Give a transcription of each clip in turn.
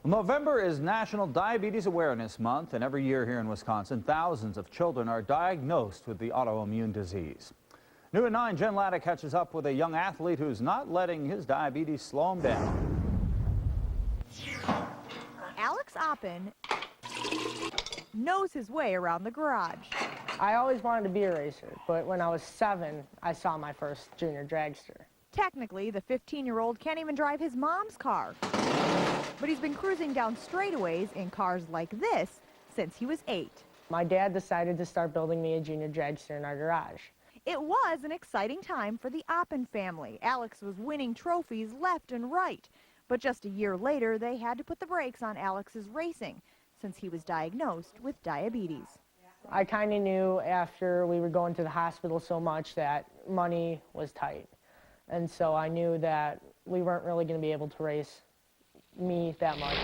November is National Diabetes Awareness Month, and every year here in Wisconsin, thousands of children are diagnosed with the autoimmune disease. New at 9, Jen Latta catches up with a young athlete who's not letting his diabetes slow him down. Alex Oppen knows his way around the garage. I always wanted to be a racer, but when I was 7, I saw my first Jr Dragster. Technically, the 15-year-old can't even drive his mom's car. But he's been cruising down straightaways in cars like this since he was 8. My dad decided to start building me a Jr Dragster in our garage. It was an exciting time for the Oppen family. Alex was winning trophies left and right. But just a year later, they had to put the brakes on Alex's racing since he was diagnosed with diabetes. I kind of knew after we were going to the hospital so much that money was tight. And so I knew that we weren't really going to be able to race me that much.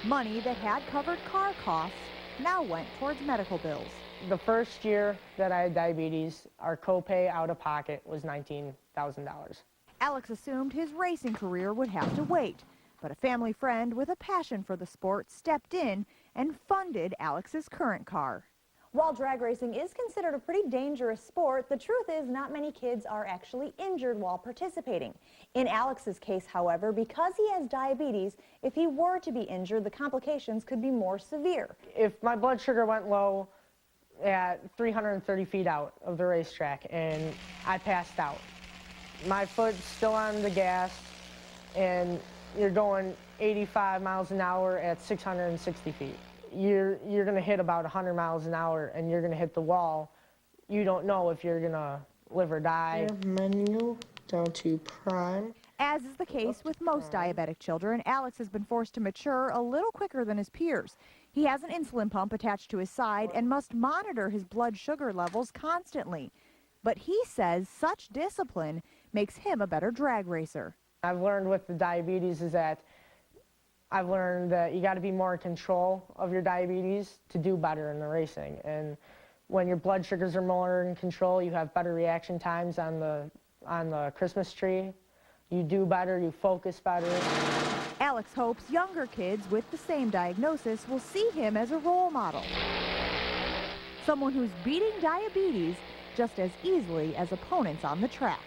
Money that had covered car costs now went towards medical bills. The first year that I had diabetes, our copay out of pocket was $19,000. Alex assumed his racing career would have to wait, but a family friend with a passion for the sport stepped in and funded Alex's current car. While drag racing is considered a pretty dangerous sport, the truth is not many kids are actually injured while participating. In Alex's case, however, because he has diabetes, if he were to be injured, the complications could be more severe. If my blood sugar went low at 330 feet out of the racetrack and I passed out, my foot's still on the gas and you're going 85 miles an hour at 660 feet. You're going to hit about 100 miles an hour and you're going to hit the wall. You don't know if you're going to live or die. Menu down to prime. As is the case with most diabetic children, Alex has been forced to mature a little quicker than his peers. He has an insulin pump attached to his side and must monitor his blood sugar levels constantly. But he says such discipline makes him a better drag racer. I've learned with the diabetes is that I've learned that you got to be more in control of your diabetes to do better in the racing. And when your blood sugars are more in control, you have better reaction times on the Christmas tree. You do better, you focus better. Alex hopes younger kids with the same diagnosis will see him as a role model. Someone who's beating diabetes just as easily as opponents on the track.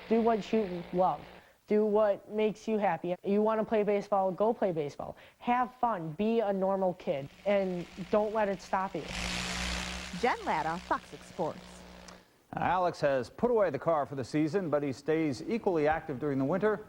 Do what you love. Do what makes you happy. You want to play baseball, go play baseball. Have fun, be a normal kid, and don't let it stop you. Jen Latta, Fox 6 Sports. Alex has put away the car for the season, but he stays equally active during the winter.